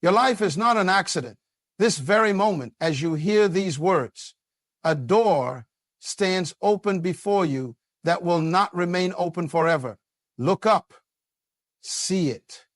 Your life is not an accident. This very moment, as you hear these words, a door stands open before you that will not remain open forever. Look up, see it.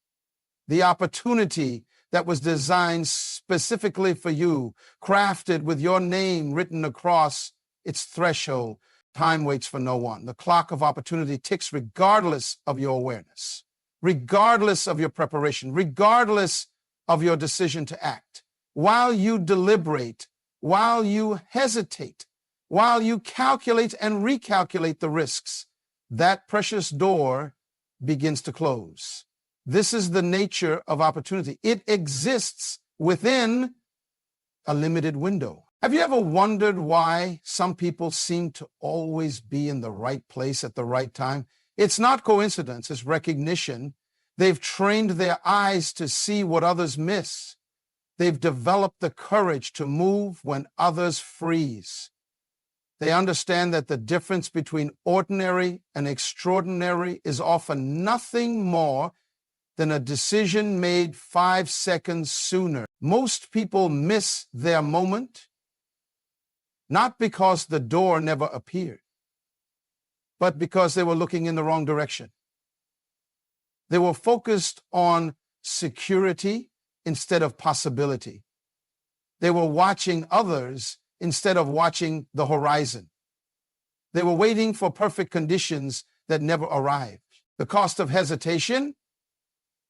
The opportunity that was designed specifically for you, crafted with your name written across its threshold. Time waits for no one. The clock of opportunity ticks regardless of your awareness, regardless of your preparation, regardless of your decision to act. While you deliberate, while you hesitate, while you calculate and recalculate the risks, that precious door begins to close. This is the nature of opportunity. It exists within a limited window. Have you ever wondered why some people seem to always be in the right place at the right time? It's not coincidence, it's recognition. They've trained their eyes to see what others miss. They've developed the courage to move when others freeze. They understand that the difference between ordinary and extraordinary is often nothing more than a decision made 5 seconds sooner. Most people miss their moment, not because the door never appeared, but because they were looking in the wrong direction. They were focused on security instead of possibility. They were watching others instead of watching the horizon. They were waiting for perfect conditions that never arrived. The cost of hesitation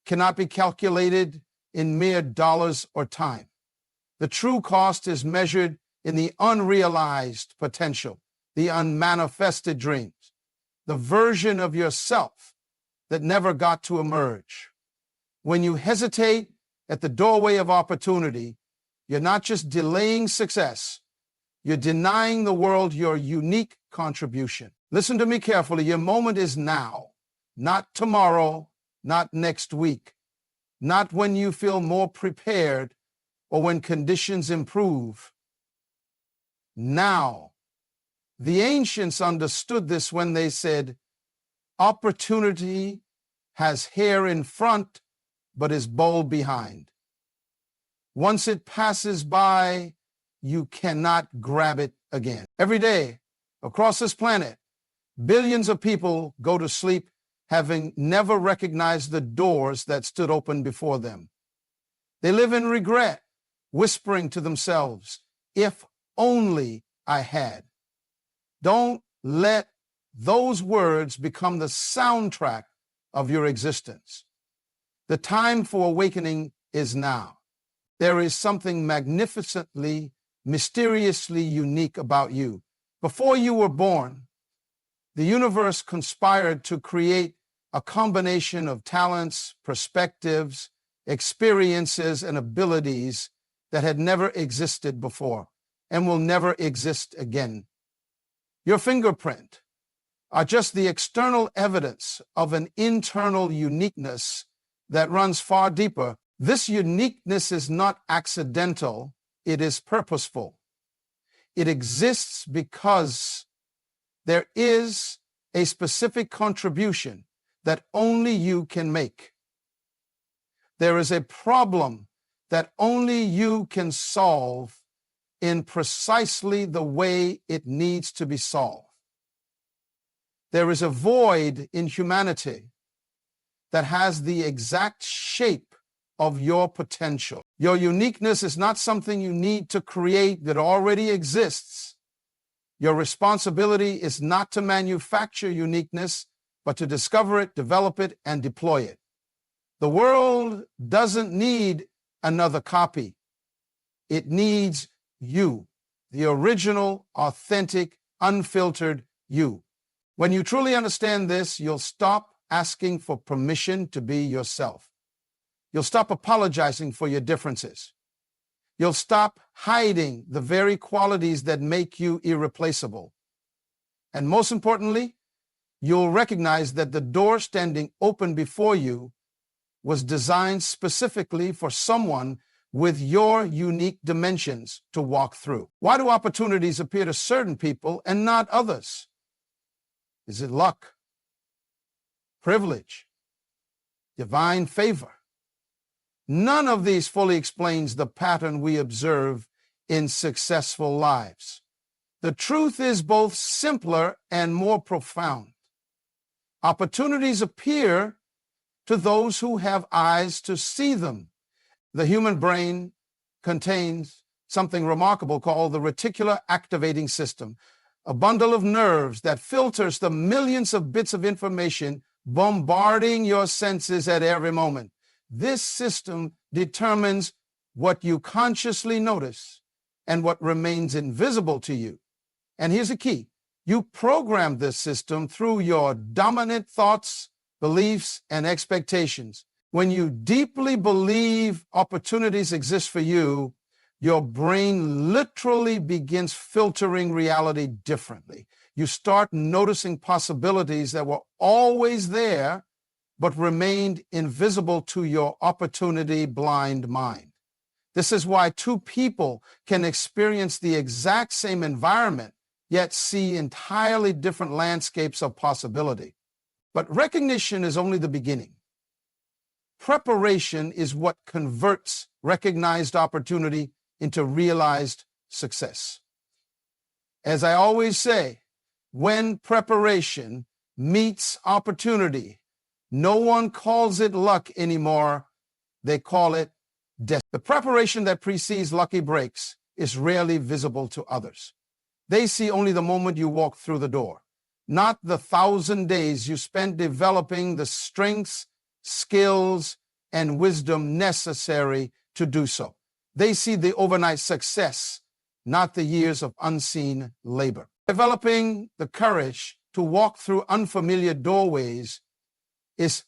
cannot be calculated in mere dollars or time. The true cost is measured in the unrealized potential, the unmanifested dreams, the version of yourself that never got to emerge. When you hesitate at the doorway of opportunity, you're not just delaying success, you're denying the world your unique contribution. Listen to me carefully. Your moment is now, not tomorrow, not next week, not when you feel more prepared or when conditions improve. Now. The ancients understood this when they said, opportunity has hair in front, but is bald behind. Once it passes by, you cannot grab it again. Every day, across this planet, billions of people go to sleep having never recognized the doors that stood open before them. They live in regret, whispering to themselves, if only I had. Don't let those words become the soundtrack of your existence. The time for awakening is now. There is something magnificently, mysteriously unique about you. Before you were born, the universe conspired to create a combination of talents, perspectives, experiences, and abilities that had never existed before and will never exist again. Your fingerprint are just the external evidence of an internal uniqueness that runs far deeper. This uniqueness is not accidental, it is purposeful. It exists because there is a specific contribution that only you can make. There is a problem that only you can solve in precisely the way it needs to be solved. There is a void in humanity that has the exact shape of your potential. Your uniqueness is not something you need to create that already exists. Your responsibility is not to manufacture uniqueness, but to discover it, develop it, and deploy it. The world doesn't need another copy. It needs you, the original, authentic, unfiltered you. When you truly understand this, you'll stop asking for permission to be yourself. You'll stop apologizing for your differences. You'll stop hiding the very qualities that make you irreplaceable. And most importantly, you'll recognize that the door standing open before you was designed specifically for someone with your unique dimensions to walk through. Why do opportunities appear to certain people and not others? Is it luck, privilege, divine favor? None of these fully explains the pattern we observe in successful lives. The truth is both simpler and more profound. Opportunities appear to those who have eyes to see them. The human brain contains something remarkable called the reticular activating system, a bundle of nerves that filters the millions of bits of information bombarding your senses at every moment. This system determines what you consciously notice and what remains invisible to you. And here's the key. You program this system through your dominant thoughts, beliefs, and expectations. When you deeply believe opportunities exist for you, your brain literally begins filtering reality differently. You start noticing possibilities that were always there, but remained invisible to your opportunity-blind mind. This is why two people can experience the exact same environment, yet see entirely different landscapes of possibility. But recognition is only the beginning. Preparation is what converts recognized opportunity into realized success. As I always say, when preparation meets opportunity, no one calls it luck anymore. They call it destiny. The preparation that precedes lucky breaks is rarely visible to others. They see only the moment you walk through the door, not the 1,000 days you spent developing the strengths, skills, and wisdom necessary to do so. They see the overnight success, not the years of unseen labor. Developing the courage to walk through unfamiliar doorways is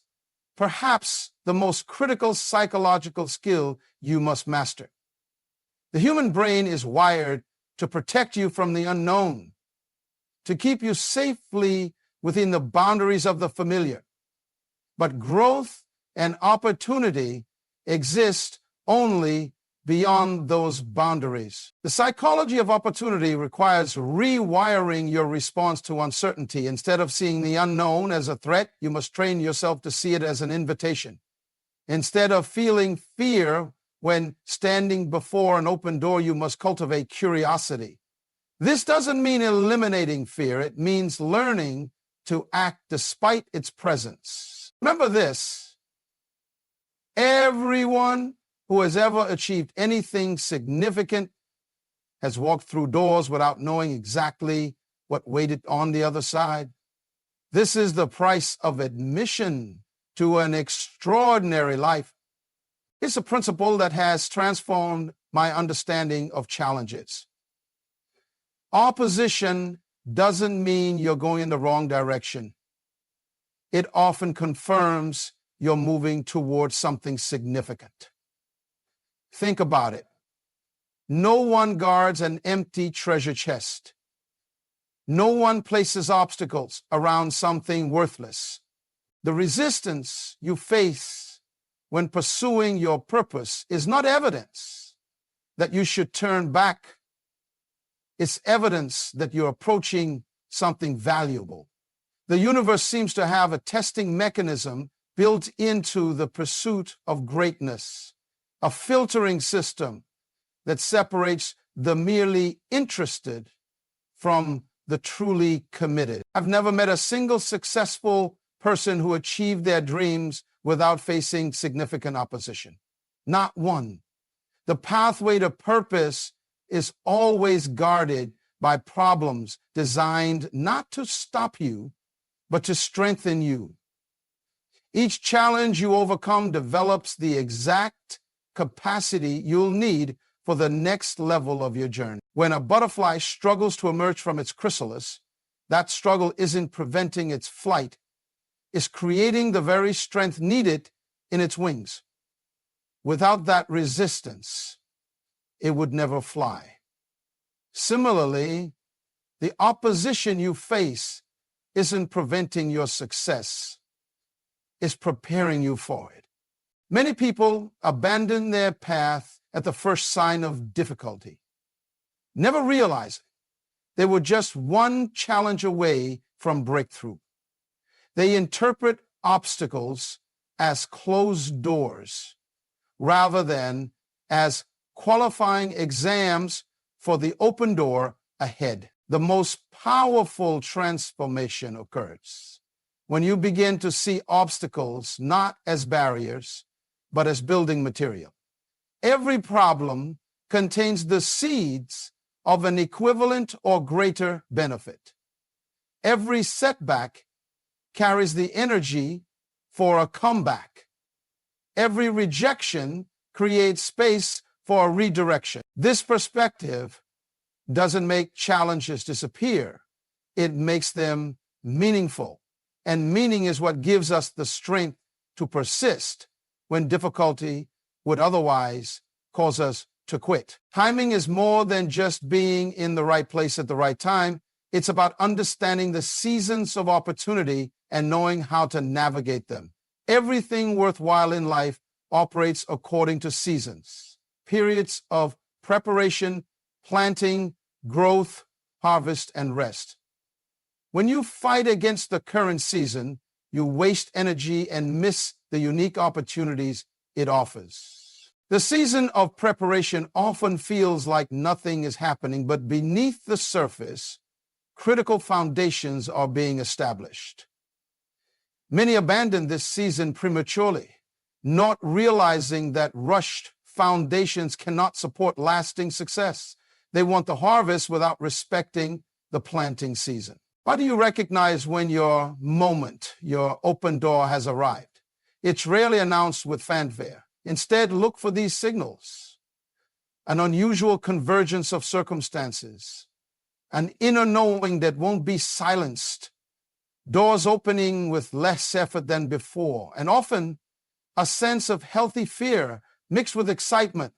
perhaps the most critical psychological skill you must master. The human brain is wired to protect you from the unknown, to keep you safely within the boundaries of the familiar. But growth and opportunity exist only beyond those boundaries. The psychology of opportunity requires rewiring your response to uncertainty. Instead of seeing the unknown as a threat, you must train yourself to see it as an invitation. Instead of feeling fear when standing before an open door, you must cultivate curiosity. This doesn't mean eliminating fear. It means learning to act despite its presence. Remember this: everyone who has ever achieved anything significant has walked through doors without knowing exactly what waited on the other side. This is the price of admission to an extraordinary life. It's a principle that has transformed my understanding of challenges. Opposition doesn't mean you're going in the wrong direction. It often confirms you're moving towards something significant. Think about it. No one guards an empty treasure chest. No one places obstacles around something worthless. The resistance you face when pursuing your purpose is not evidence that you should turn back. It's evidence that you're approaching something valuable. The universe seems to have a testing mechanism built into the pursuit of greatness, a filtering system that separates the merely interested from the truly committed. I've never met a single successful person who achieved their dreams without facing significant opposition. Not one. The pathway to purpose is always guarded by problems designed not to stop you, but to strengthen you. Each challenge you overcome develops the exact capacity you'll need for the next level of your journey. When a butterfly struggles to emerge from its chrysalis, that struggle isn't preventing its flight. It's creating the very strength needed in its wings. Without that resistance, it would never fly. Similarly, the opposition you face isn't preventing your success. It's preparing you for it. Many people abandon their path at the first sign of difficulty, never realizing they were just one challenge away from breakthrough. They interpret obstacles as closed doors, rather than as qualifying exams for the open door ahead. The most powerful transformation occurs when you begin to see obstacles not as barriers, but as building material. Every problem contains the seeds of an equivalent or greater benefit. Every setback carries the energy for a comeback. Every rejection creates space for a redirection. This perspective doesn't make challenges disappear. It makes them meaningful. And meaning is what gives us the strength to persist when difficulty would otherwise cause us to quit. Timing is more than just being in the right place at the right time. It's about understanding the seasons of opportunity and knowing how to navigate them. Everything worthwhile in life operates according to seasons, periods of preparation, planting, growth, harvest, and rest. When you fight against the current season, you waste energy and miss the unique opportunities it offers. The season of preparation often feels like nothing is happening, but beneath the surface, critical foundations are being established. Many abandon this season prematurely, not realizing that rushed foundations cannot support lasting success. They want the harvest without respecting the planting season. How do you recognize when your moment, your open door has arrived? It's rarely announced with fanfare. Instead, look for these signals: an unusual convergence of circumstances, an inner knowing that won't be silenced, doors opening with less effort than before, and often a sense of healthy fear mixed with excitement.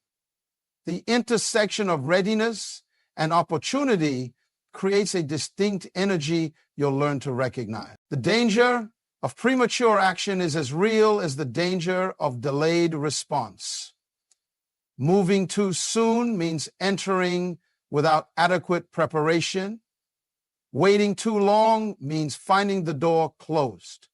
The intersection of readiness and opportunity creates a distinct energy you'll learn to recognize. The danger of premature action is as real as the danger of delayed response. Moving too soon means entering without adequate preparation. Waiting too long means finding the door closed.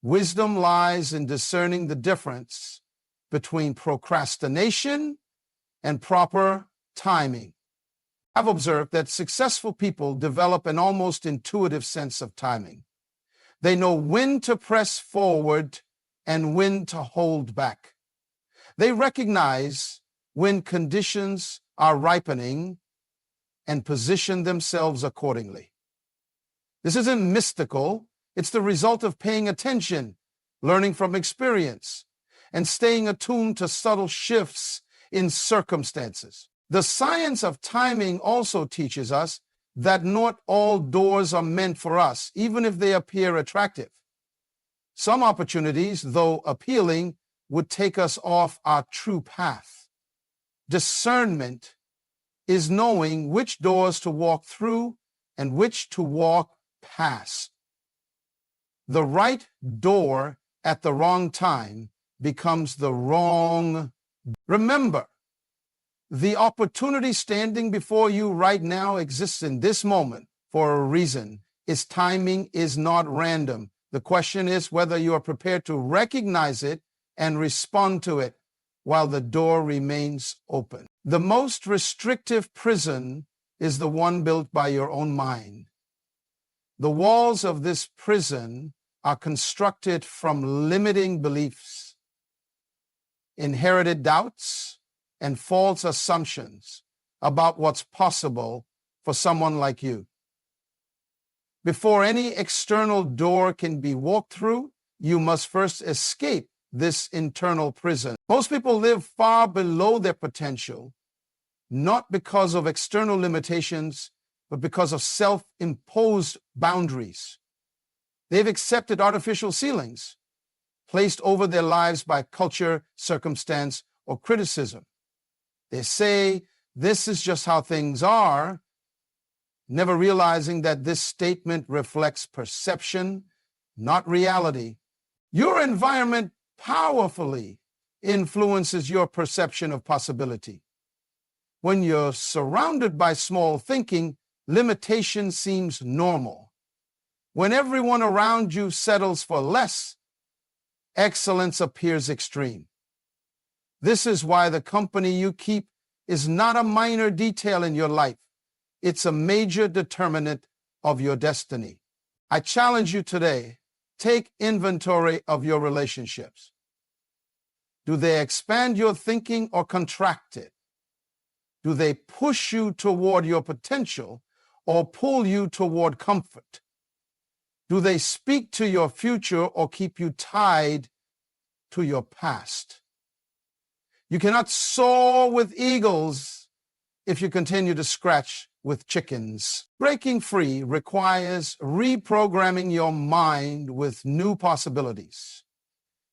Wisdom lies in discerning the difference between procrastination and proper timing. I've observed that successful people develop an almost intuitive sense of timing. They know when to press forward and when to hold back. They recognize when conditions are ripening and position themselves accordingly. This isn't mystical. It's the result of paying attention, learning from experience, and staying attuned to subtle shifts in circumstances. The science of timing also teaches us that not all doors are meant for us, even if they appear attractive. Some opportunities, though appealing, would take us off our true path. Discernment is knowing which doors to walk through and which to walk past. The right door at the wrong time becomes the wrong. Remember, the opportunity standing before you right now exists in this moment for a reason. Its timing is not random. The question is whether you are prepared to recognize it and respond to it while the door remains open. The most restrictive prison is the one built by your own mind. The walls of this prison are constructed from limiting beliefs, inherited doubts, and false assumptions about what's possible for someone like you. Before any external door can be walked through, you must first escape this internal prison. Most people live far below their potential, not because of external limitations, but because of self-imposed boundaries. They've accepted artificial ceilings placed over their lives by culture, circumstance, or criticism. They say, this is just how things are, never realizing that this statement reflects perception, not reality. Your environment powerfully influences your perception of possibility. When you're surrounded by small thinking, limitation seems normal. When everyone around you settles for less, excellence appears extreme. This is why the company you keep is not a minor detail in your life. It's a major determinant of your destiny. I challenge you today, take inventory of your relationships. Do they expand your thinking or contract it? Do they push you toward your potential or pull you toward comfort? Do they speak to your future or keep you tied to your past? You cannot soar with eagles if you continue to scratch with chickens. Breaking free requires reprogramming your mind with new possibilities.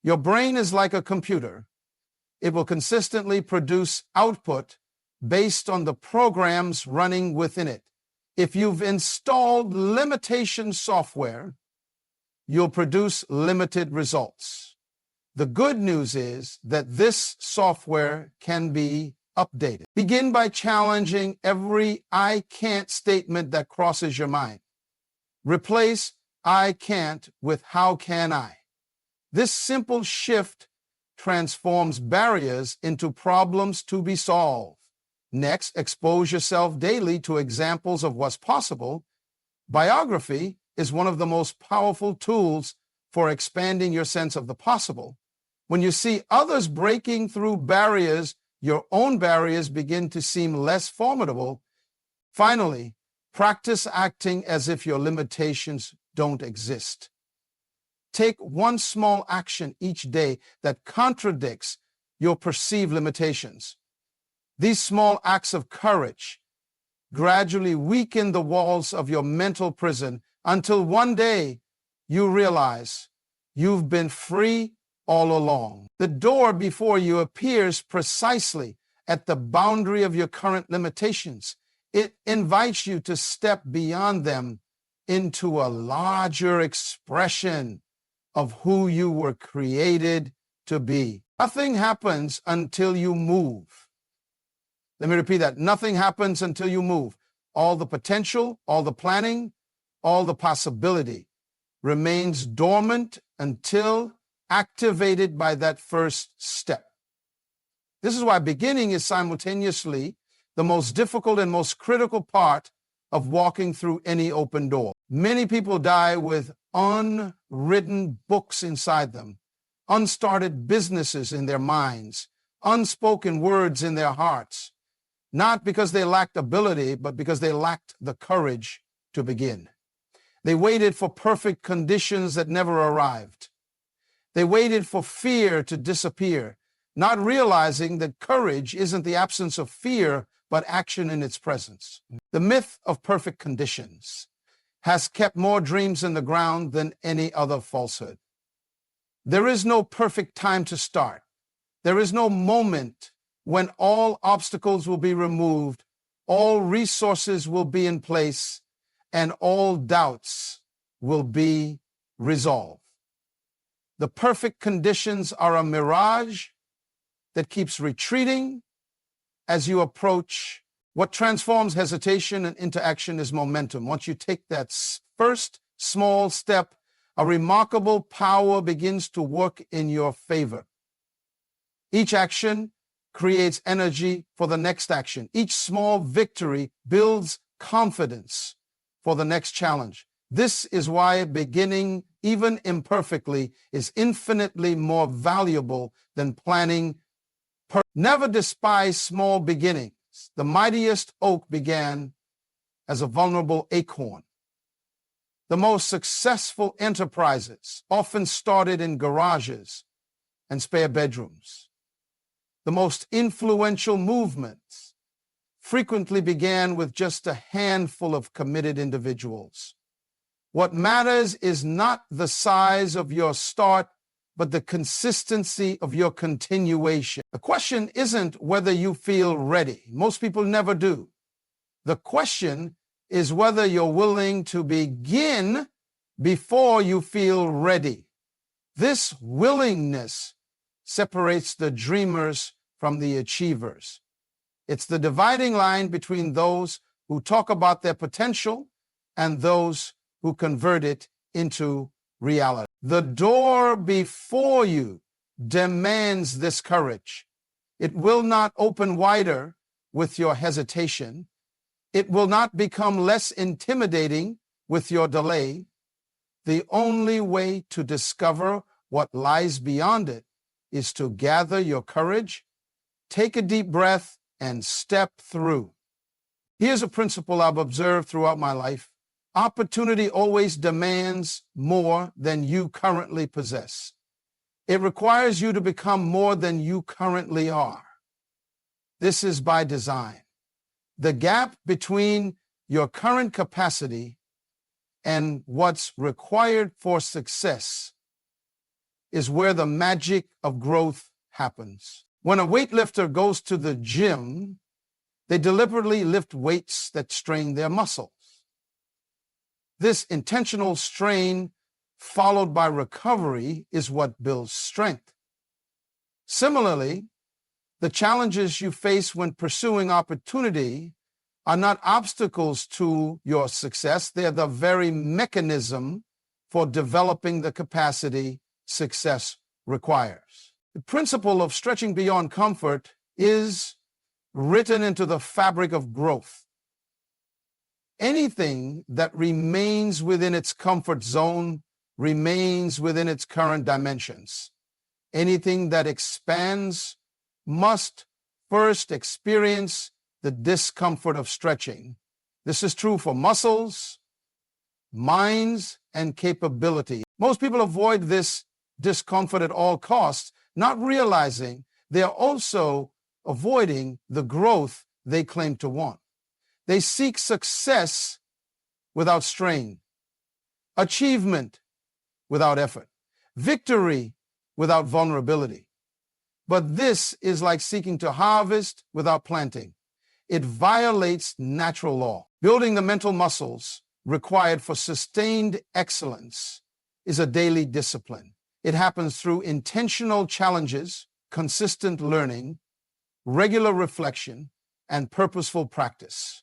Your brain is like a computer. It will consistently produce output based on the programs running within it. If you've installed limitation software, you'll produce limited results. The good news is that this software can be updated. Begin by challenging every I can't statement that crosses your mind. Replace I can't with how can I. This simple shift transforms barriers into problems to be solved. Next, expose yourself daily to examples of what's possible. Biography is one of the most powerful tools for expanding your sense of the possible. When you see others breaking through barriers, your own barriers begin to seem less formidable. Finally, practice acting as if your limitations don't exist. Take one small action each day that contradicts your perceived limitations. These small acts of courage gradually weaken the walls of your mental prison until one day you realize you've been free all along. The door before you appears precisely at the boundary of your current limitations. It invites you to step beyond them into a larger expression of who you were created to be. Nothing happens until you move. Let me repeat that. Nothing happens until you move. All the potential, all the planning, all the possibility remains dormant until activated by that first step. This is why beginning is simultaneously the most difficult and most critical part of walking through any open door. Many people die with unwritten books inside them, unstarted businesses in their minds, unspoken words in their hearts, not because they lacked ability, but because they lacked the courage to begin. They waited for perfect conditions that never arrived. They waited for fear to disappear, not realizing that courage isn't the absence of fear, but action in its presence. The myth of perfect conditions has kept more dreams in the ground than any other falsehood. There is no perfect time to start. There is no moment when all obstacles will be removed, all resources will be in place, and all doubts will be resolved. The perfect conditions are a mirage that keeps retreating as you approach. What transforms hesitation into action is momentum. Once you take that first small step, a remarkable power begins to work in your favor. Each action creates energy for the next action. Each small victory builds confidence for the next challenge. This is why beginning, even imperfectly, is infinitely more valuable than planning. Never despise small beginnings. The mightiest oak began as a vulnerable acorn. The most successful enterprises often started in garages and spare bedrooms. The most influential movements frequently began with just a handful of committed individuals. What matters is not the size of your start, but the consistency of your continuation. The question isn't whether you feel ready. Most people never do. The question is whether you're willing to begin before you feel ready. This willingness separates the dreamers from the achievers. It's the dividing line between those who talk about their potential and those who convert it into reality. The door before you demands this courage. It will not open wider with your hesitation. It will not become less intimidating with your delay. The only way to discover what lies beyond it is to gather your courage, take a deep breath, and step through. Here's a principle I've observed throughout my life. Opportunity always demands more than you currently possess. It requires you to become more than you currently are. This is by design. The gap between your current capacity and what's required for success is where the magic of growth happens. When a weightlifter goes to the gym, they deliberately lift weights that strain their muscles. This intentional strain, followed by recovery, is what builds strength. Similarly, the challenges you face when pursuing opportunity are not obstacles to your success. They're the very mechanism for developing the capacity success requires. The principle of stretching beyond comfort is written into the fabric of growth. Anything that remains within its comfort zone remains within its current dimensions. Anything that expands must first experience the discomfort of stretching. This is true for muscles, minds, and capability. Most people avoid this discomfort at all costs, not realizing they are also avoiding the growth they claim to want. They seek success without strain, achievement without effort, victory without vulnerability. But this is like seeking to harvest without planting. It violates natural law. Building the mental muscles required for sustained excellence is a daily discipline. It happens through intentional challenges, consistent learning, regular reflection, and purposeful practice.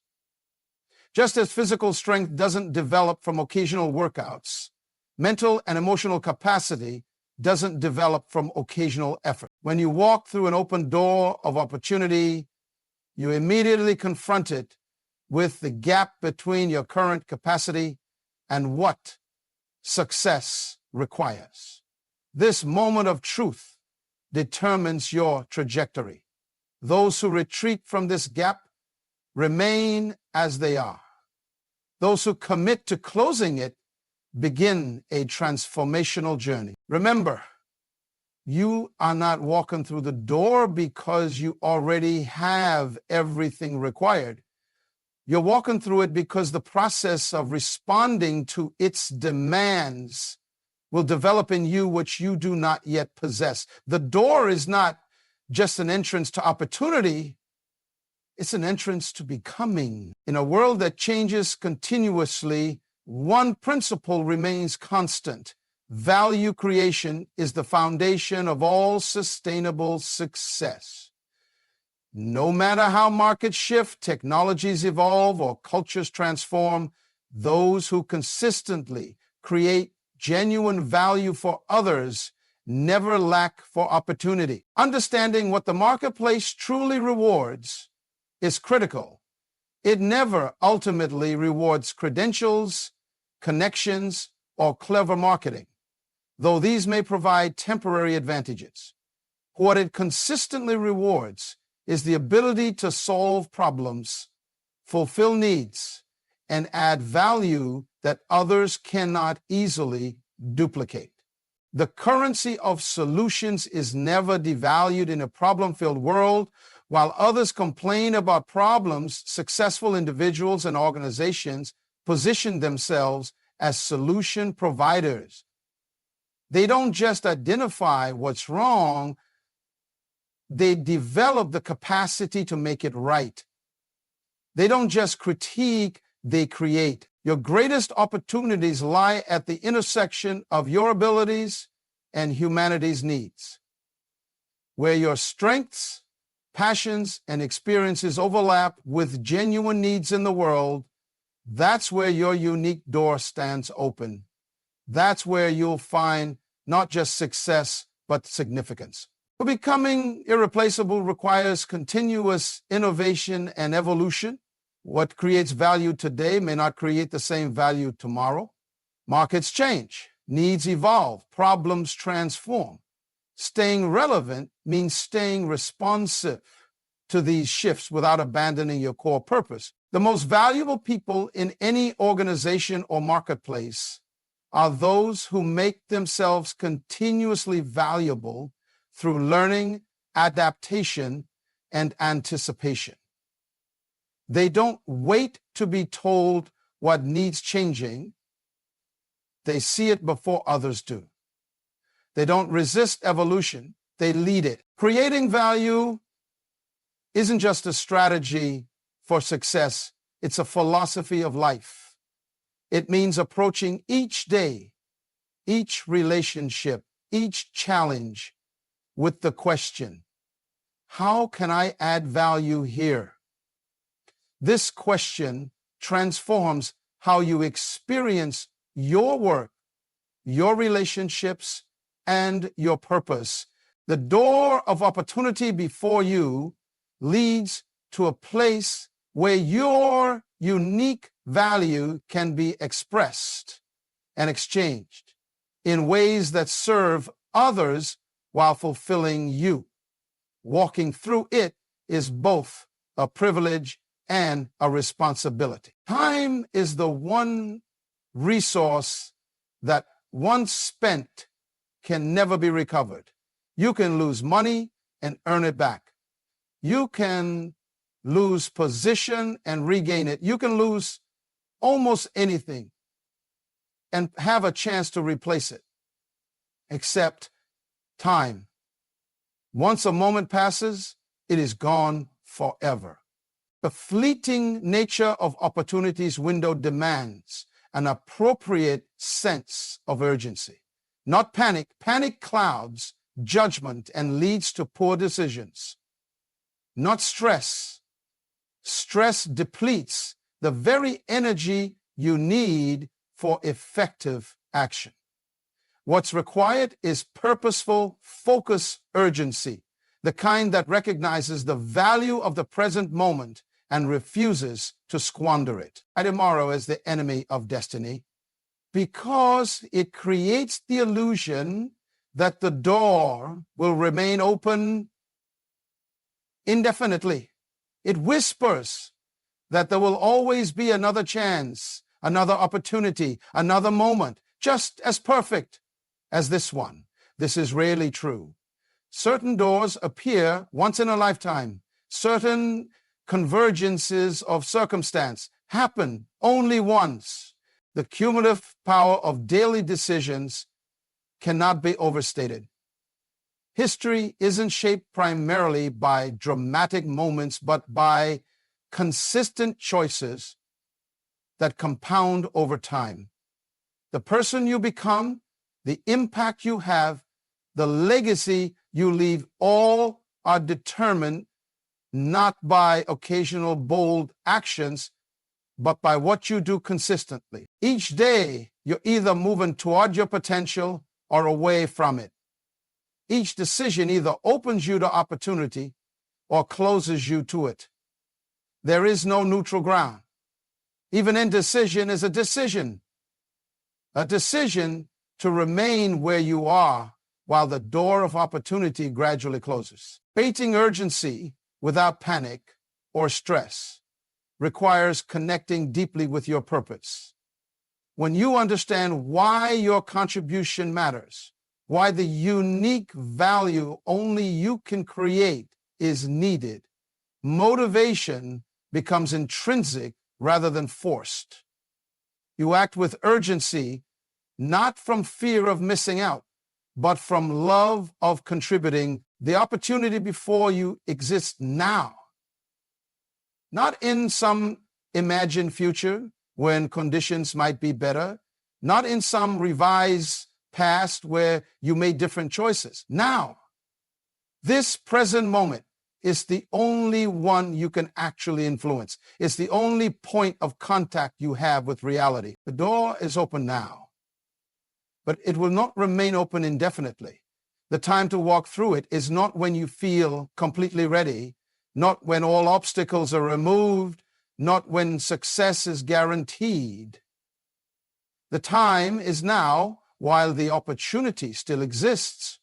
Just as physical strength doesn't develop from occasional workouts, mental and emotional capacity doesn't develop from occasional effort. When you walk through an open door of opportunity, you immediately confront it with the gap between your current capacity and what success requires. This moment of truth determines your trajectory. Those who retreat from this gap remain as they are. Those who commit to closing it begin a transformational journey. Remember, you are not walking through the door because you already have everything required. You're walking through it because the process of responding to its demands will develop in you which you do not yet possess. The door is not just an entrance to opportunity, it's an entrance to becoming. In a world that changes continuously, one principle remains constant. Value creation is the foundation of all sustainable success. No matter how markets shift, technologies evolve, or cultures transform, those who consistently create genuine value for others never lack for opportunity. Understanding what the marketplace truly rewards is critical. It never ultimately rewards credentials, connections, or clever marketing, though these may provide temporary advantages. What it consistently rewards is the ability to solve problems, fulfill needs, and add value that others cannot easily duplicate. The currency of solutions is never devalued in a problem-filled world. While others complain about problems, successful individuals and organizations position themselves as solution providers. They don't just identify what's wrong, they develop the capacity to make it right. They don't just critique, they create. Your greatest opportunities lie at the intersection of your abilities and humanity's needs. Where your strengths, passions, and experiences overlap with genuine needs in the world, that's where your unique door stands open. That's where you'll find not just success, but significance. For becoming irreplaceable requires continuous innovation and evolution. What creates value today may not create the same value tomorrow. Markets change, needs evolve, problems transform. Staying relevant means staying responsive to these shifts without abandoning your core purpose. The most valuable people in any organization or marketplace are those who make themselves continuously valuable through learning, adaptation, and anticipation. They don't wait to be told what needs changing. They see it before others do. They don't resist evolution, they lead it. Creating value isn't just a strategy for success, it's a philosophy of life. It means approaching each day, each relationship, each challenge with the question, how can I add value here? This question transforms how you experience your work, your relationships, and your purpose. The door of opportunity before you leads to a place where your unique value can be expressed and exchanged in ways that serve others while fulfilling you. Walking through it is both a privilege and a responsibility. Time is the one resource that once spent can never be recovered. You can lose money and earn it back. You can lose position and regain it. You can lose almost anything and have a chance to replace it, except time. Once a moment passes, it is gone forever. The fleeting nature of opportunity's window demands an appropriate sense of urgency. Not panic. Panic clouds judgment and leads to poor decisions. Not stress. Stress depletes the very energy you need for effective action. What's required is purposeful, focused urgency, the kind that recognizes the value of the present moment and refuses to squander it. Tomorrow is the enemy of destiny because it creates the illusion that the door will remain open indefinitely. It whispers that there will always be another chance, another opportunity, another moment, just as perfect as this one. This is rarely true. Certain doors appear once in a lifetime. Certain convergences of circumstance happen only once. The cumulative power of daily decisions cannot be overstated. History isn't shaped primarily by dramatic moments, but by consistent choices that compound over time. The person you become, the impact you have, the legacy you leave, all are determined not by occasional bold actions, but by what you do consistently. Each day, you're either moving toward your potential or away from it. Each decision either opens you to opportunity or closes you to it. There is no neutral ground. Even indecision is a decision to remain where you are while the door of opportunity gradually closes. Creating urgency without panic or stress requires connecting deeply with your purpose. When you understand why your contribution matters, why the unique value only you can create is needed, motivation becomes intrinsic rather than forced. You act with urgency, not from fear of missing out, but from love of contributing. The opportunity before you exists now, not in some imagined future when conditions might be better, not in some revised past where you made different choices. Now, this present moment is the only one you can actually influence. It's the only point of contact you have with reality. The door is open now, but it will not remain open indefinitely. The time to walk through it is not when you feel completely ready, not when all obstacles are removed, not when success is guaranteed. The time is now while the opportunity still exists.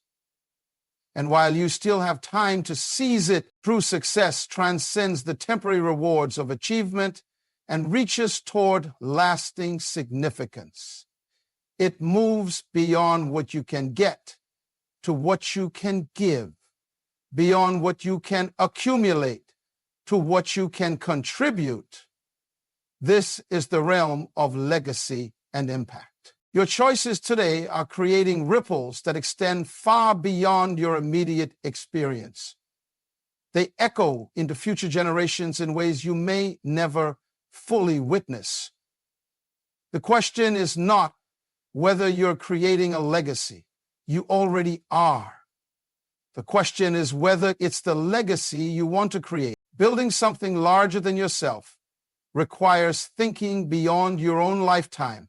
And while you still have time to seize it, true success transcends the temporary rewards of achievement and reaches toward lasting significance. It moves beyond what you can get to what you can give, beyond what you can accumulate to what you can contribute. This is the realm of legacy and impact. Your choices today are creating ripples that extend far beyond your immediate experience. They echo into future generations in ways you may never fully witness. The question is not whether you're creating a legacy. You already are. The question is whether it's the legacy you want to create. Building something larger than yourself requires thinking beyond your own lifetime.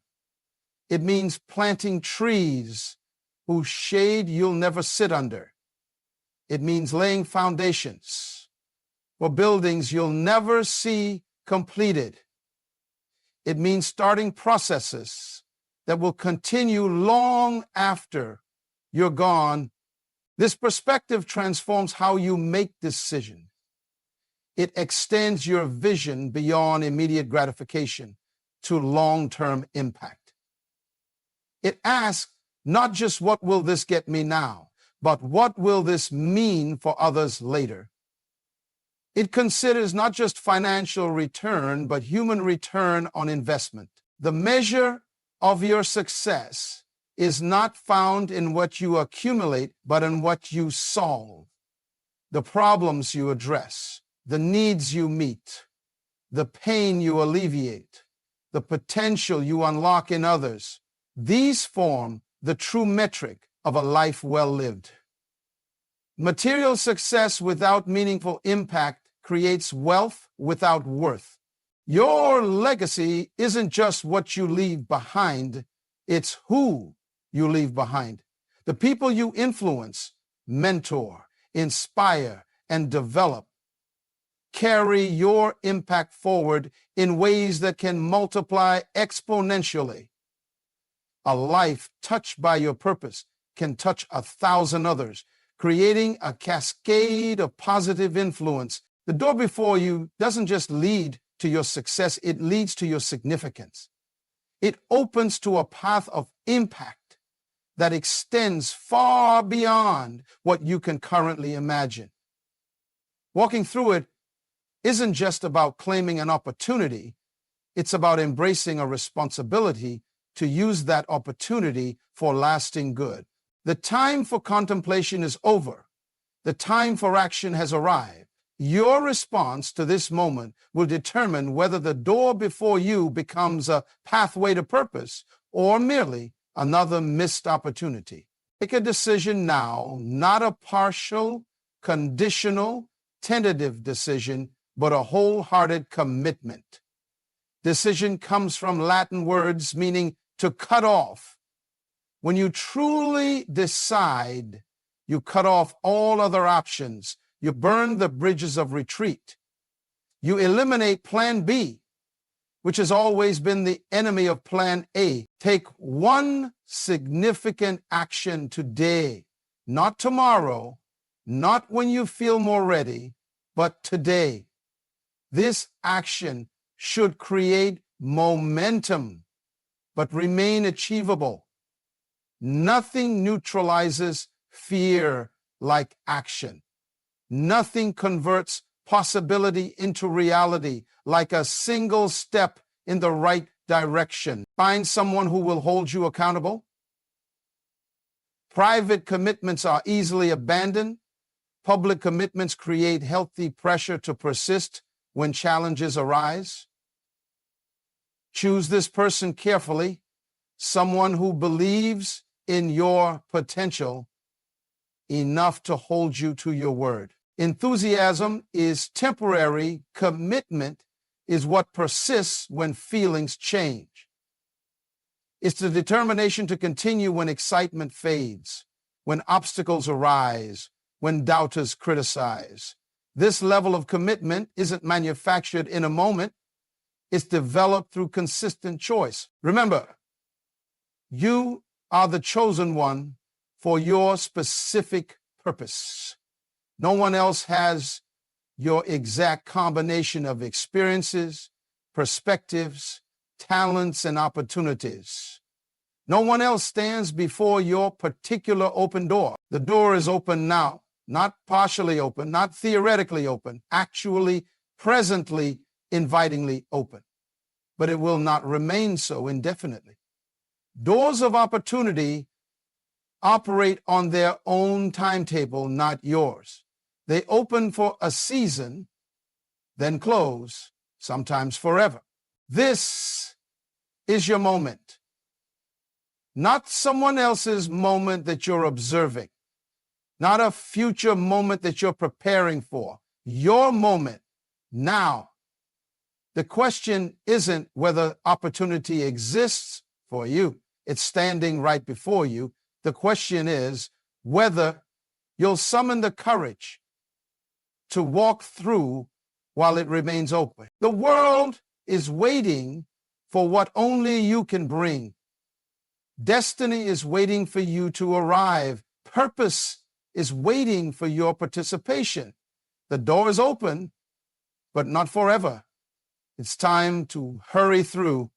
It means planting trees whose shade you'll never sit under. It means laying foundations for buildings you'll never see completed. It means starting processes that will continue long after you're gone. This perspective transforms how you make decisions. It extends your vision beyond immediate gratification to long-term impact. It asks not just what will this get me now, but what will this mean for others later? It considers not just financial return, but human return on investment. The measure of your success is not found in what you accumulate, but in what you solve, the problems you address, the needs you meet, the pain you alleviate, the potential you unlock in others. These form the true metric of a life well lived. Material success without meaningful impact creates wealth without worth. Your legacy isn't just what you leave behind, it's who you leave behind. The people you influence, mentor, inspire, and develop carry your impact forward in ways that can multiply exponentially. A life touched by your purpose can touch 1,000 others, creating a cascade of positive influence. The door before you doesn't just lead to your success, it leads to your significance. It opens to a path of impact that extends far beyond what you can currently imagine. Walking through it isn't just about claiming an opportunity, it's about embracing a responsibility to use that opportunity for lasting good. The time for contemplation is over. The time for action has arrived. Your response to this moment will determine whether the door before you becomes a pathway to purpose or merely another missed opportunity. Make a decision now, not a partial, conditional, tentative decision, but a wholehearted commitment. Decision comes from Latin words meaning to cut off. When you truly decide, you cut off all other options. You burn the bridges of retreat. You eliminate plan B, which has always been the enemy of plan A. Take one significant action today, not tomorrow, not when you feel more ready, but today. This action should create momentum, but remain achievable. Nothing neutralizes fear like action. Nothing converts possibility into reality like a single step in the right direction. Find someone who will hold you accountable. Private commitments are easily abandoned. Public commitments create healthy pressure to persist when challenges arise. Choose this person carefully, someone who believes in your potential enough to hold you to your word. Enthusiasm is temporary. Commitment is what persists when feelings change. It's the determination to continue when excitement fades. when obstacles arise, when doubters criticize. This level of commitment isn't manufactured in a moment. It's developed through consistent choice. Remember, you are the chosen one for your specific purpose. No one else has your exact combination of experiences, perspectives, talents, and opportunities. No one else stands before your particular open door. The door is open now, not partially open, not theoretically open, actually, presently, invitingly open. But it will not remain so indefinitely. Doors of opportunity operate on their own timetable, not yours. They open for a season, then close, sometimes forever. This is your moment, not someone else's moment that you're observing, not a future moment that you're preparing for. Your moment now. The question isn't whether opportunity exists for you. It's standing right before you. The question is whether you'll summon the courage to walk through while it remains open. The world is waiting for what only you can bring. Destiny is waiting for you to arrive. Purpose is waiting for your participation. The door is open, but not forever. It's time to hurry through